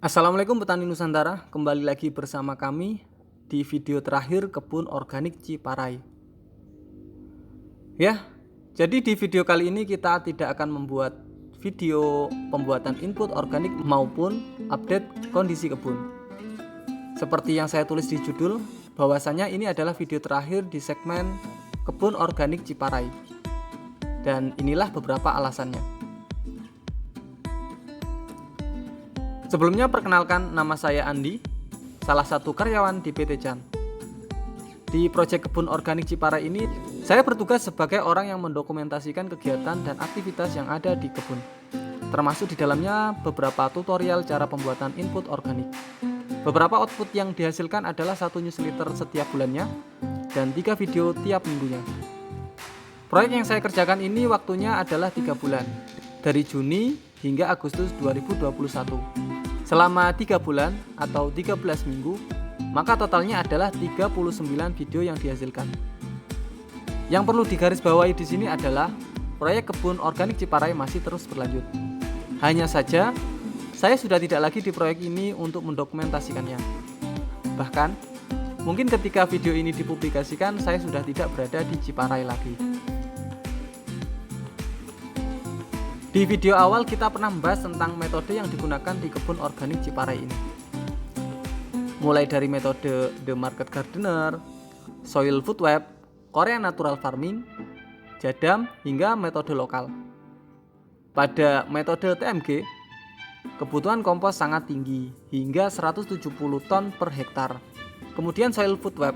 Assalamualaikum petani Nusantara, kembali lagi bersama kami di video terakhir Kebun Organik Ciparai. Ya, jadi di video kali ini kita tidak akan membuat video pembuatan input organik maupun update kondisi kebun. Seperti yang saya tulis di judul, bahwasanya ini adalah video terakhir di segmen Kebun Organik Ciparai. Dan inilah beberapa alasannya. Sebelumnya perkenalkan, nama saya Andi, salah satu karyawan di PT Chan. Di proyek Kebun Organik Ciparai ini, saya bertugas sebagai orang yang mendokumentasikan kegiatan dan aktivitas yang ada di kebun. Termasuk di dalamnya beberapa tutorial cara pembuatan input organik. Beberapa output yang dihasilkan adalah 1 newsletter setiap bulannya dan 3 video tiap minggunya. Proyek yang saya kerjakan ini waktunya adalah 3 bulan, dari Juni hingga Agustus 2021. Selama 3 bulan atau 13 minggu, maka totalnya adalah 39 video yang dihasilkan. Yang perlu digarisbawahi di sini adalah proyek Kebun Organik Ciparai masih terus berlanjut. Hanya saja, saya sudah tidak lagi di proyek ini untuk mendokumentasikannya. Bahkan, mungkin ketika video ini dipublikasikan, saya sudah tidak berada di Ciparai lagi. Di video awal kita pernah membahas tentang metode yang digunakan di Kebun Organik Ciparai ini. Mulai dari metode The Market Gardener, Soil Food Web, Korean Natural Farming, Jadam, hingga metode lokal. Pada metode TMG, kebutuhan kompos sangat tinggi, hingga 170 ton per hektar. Kemudian Soil Food Web.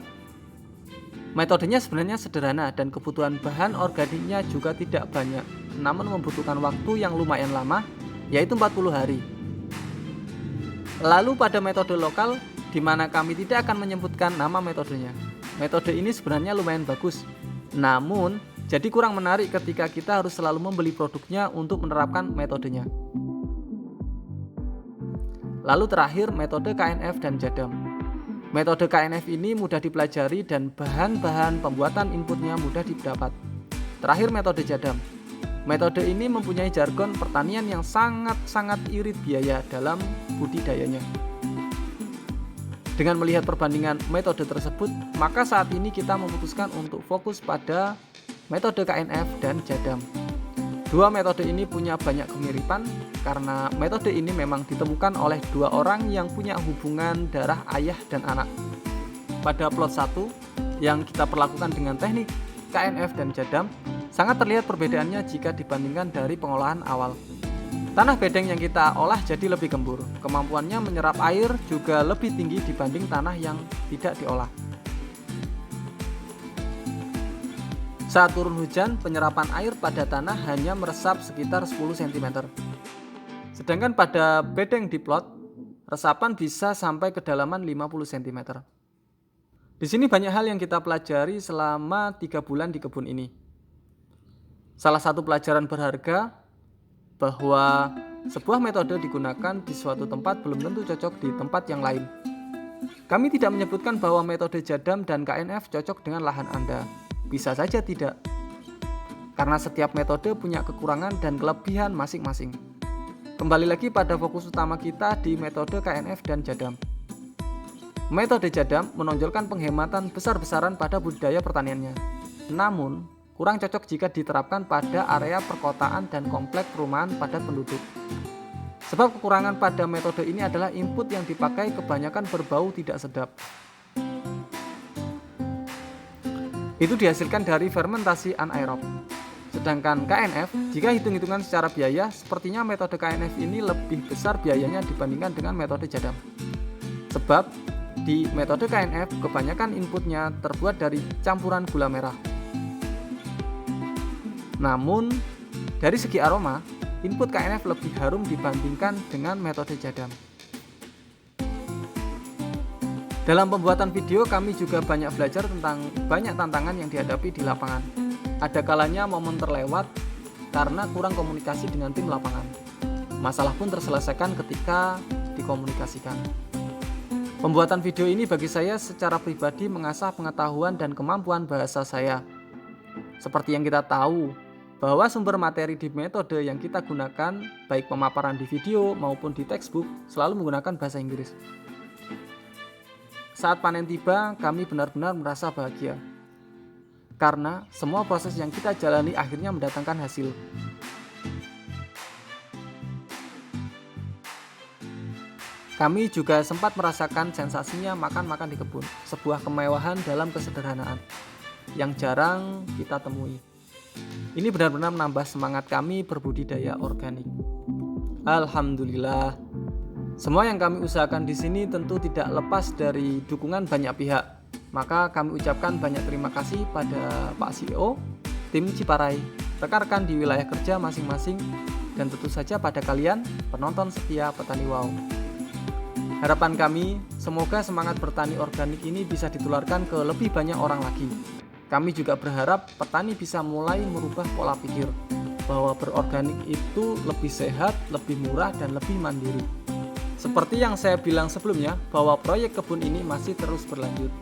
Metodenya sebenarnya sederhana dan kebutuhan bahan organiknya juga tidak banyak, namun membutuhkan waktu yang lumayan lama, yaitu 40 hari. Lalu pada metode lokal, di mana kami tidak akan menyebutkan nama metodenya. Metode ini sebenarnya lumayan bagus, namun jadi kurang menarik ketika kita harus selalu membeli produknya untuk menerapkan metodenya. Lalu terakhir metode KNF dan Jadam. Metode KNF ini mudah dipelajari dan bahan-bahan pembuatan inputnya mudah didapat. Terakhir metode Jadam. Metode ini mempunyai jargon pertanian yang sangat-sangat irit biaya dalam budidayanya. Dengan melihat perbandingan metode tersebut, maka saat ini kita memutuskan untuk fokus pada metode KNF dan Jadam. Dua metode ini punya banyak kemiripan karena metode ini memang ditemukan oleh 2 orang yang punya hubungan darah ayah dan anak. Pada plot 1 yang kita perlakukan dengan teknik KNF dan Jadam, sangat terlihat perbedaannya jika dibandingkan dari pengolahan awal. Tanah bedeng yang kita olah jadi lebih gembur, kemampuannya menyerap air juga lebih tinggi dibanding tanah yang tidak diolah. Saat turun hujan, penyerapan air pada tanah hanya meresap sekitar 10 cm. Sedangkan pada bedeng di plot, resapan bisa sampai kedalaman 50 cm. Di sini banyak hal yang kita pelajari selama 3 bulan di kebun ini. Salah satu pelajaran berharga bahwa sebuah metode digunakan di suatu tempat belum tentu cocok di tempat yang lain. Kami tidak menyebutkan bahwa metode Jadam dan KNF cocok dengan lahan Anda. Bisa saja tidak, karena setiap metode punya kekurangan dan kelebihan masing-masing. Kembali lagi pada fokus utama kita di metode KNF dan Jadam. Metode Jadam menonjolkan penghematan besar-besaran pada budidaya pertaniannya. Namun, kurang cocok jika diterapkan pada area perkotaan dan komplek perumahan padat penduduk. Sebab kekurangan pada metode ini adalah input yang dipakai kebanyakan berbau tidak sedap. Itu dihasilkan dari fermentasi anaerob. Sedangkan KNF, jika hitung-hitungan secara biaya, sepertinya metode KNF ini lebih besar biayanya dibandingkan dengan metode Jadam. Sebab di metode KNF kebanyakan inputnya terbuat dari campuran gula merah. Namun, dari segi aroma, input KNF lebih harum dibandingkan dengan metode Jadam. Dalam pembuatan video, kami juga banyak belajar tentang banyak tantangan yang dihadapi di lapangan. Ada kalanya momen terlewat karena kurang komunikasi dengan tim lapangan. Masalah pun terselesaikan ketika dikomunikasikan. Pembuatan video ini bagi saya secara pribadi mengasah pengetahuan dan kemampuan bahasa saya. Seperti yang kita tahu, bahwa sumber materi di metode yang kita gunakan, baik pemaparan di video maupun di textbook, selalu menggunakan bahasa Inggris. Saat panen tiba, kami benar-benar merasa bahagia. Karena semua proses yang kita jalani akhirnya mendatangkan hasil. Kami juga sempat merasakan sensasinya makan-makan di kebun, sebuah kemewahan dalam kesederhanaan yang jarang kita temui. Ini benar-benar menambah semangat kami berbudidaya organik. Alhamdulillah. Semua yang kami usahakan di sini tentu tidak lepas dari dukungan banyak pihak. Maka kami ucapkan banyak terima kasih pada Pak CEO, tim Ciparai, rekan-rekan di wilayah kerja masing-masing, dan tentu saja pada kalian, penonton setia Petani Wow. Harapan kami, semoga semangat bertani organik ini bisa ditularkan ke lebih banyak orang lagi. Kami juga berharap petani bisa mulai merubah pola pikir, bahwa berorganik itu lebih sehat, lebih murah, dan lebih mandiri. Seperti yang saya bilang sebelumnya, bahwa proyek kebun ini masih terus berlanjut.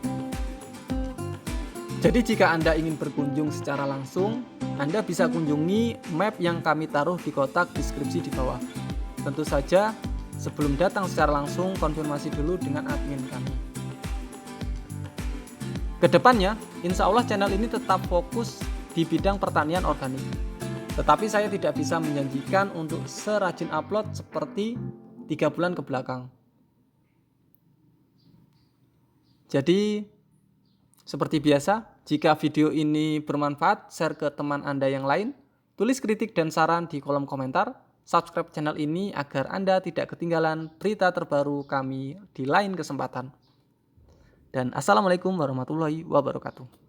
Jadi jika Anda ingin berkunjung secara langsung, Anda bisa kunjungi map yang kami taruh di kotak deskripsi di bawah. Tentu saja, sebelum datang secara langsung, konfirmasi dulu dengan admin kami. Kedepannya, insya Allah channel ini tetap fokus di bidang pertanian organik. Tetapi saya tidak bisa menjanjikan untuk serajin upload seperti 3 bulan ke belakang. Jadi, seperti biasa, jika video ini bermanfaat, share ke teman Anda yang lain, tulis kritik dan saran di kolom komentar, subscribe channel ini agar Anda tidak ketinggalan berita terbaru kami di lain kesempatan. Dan Assalamualaikum warahmatullahi wabarakatuh.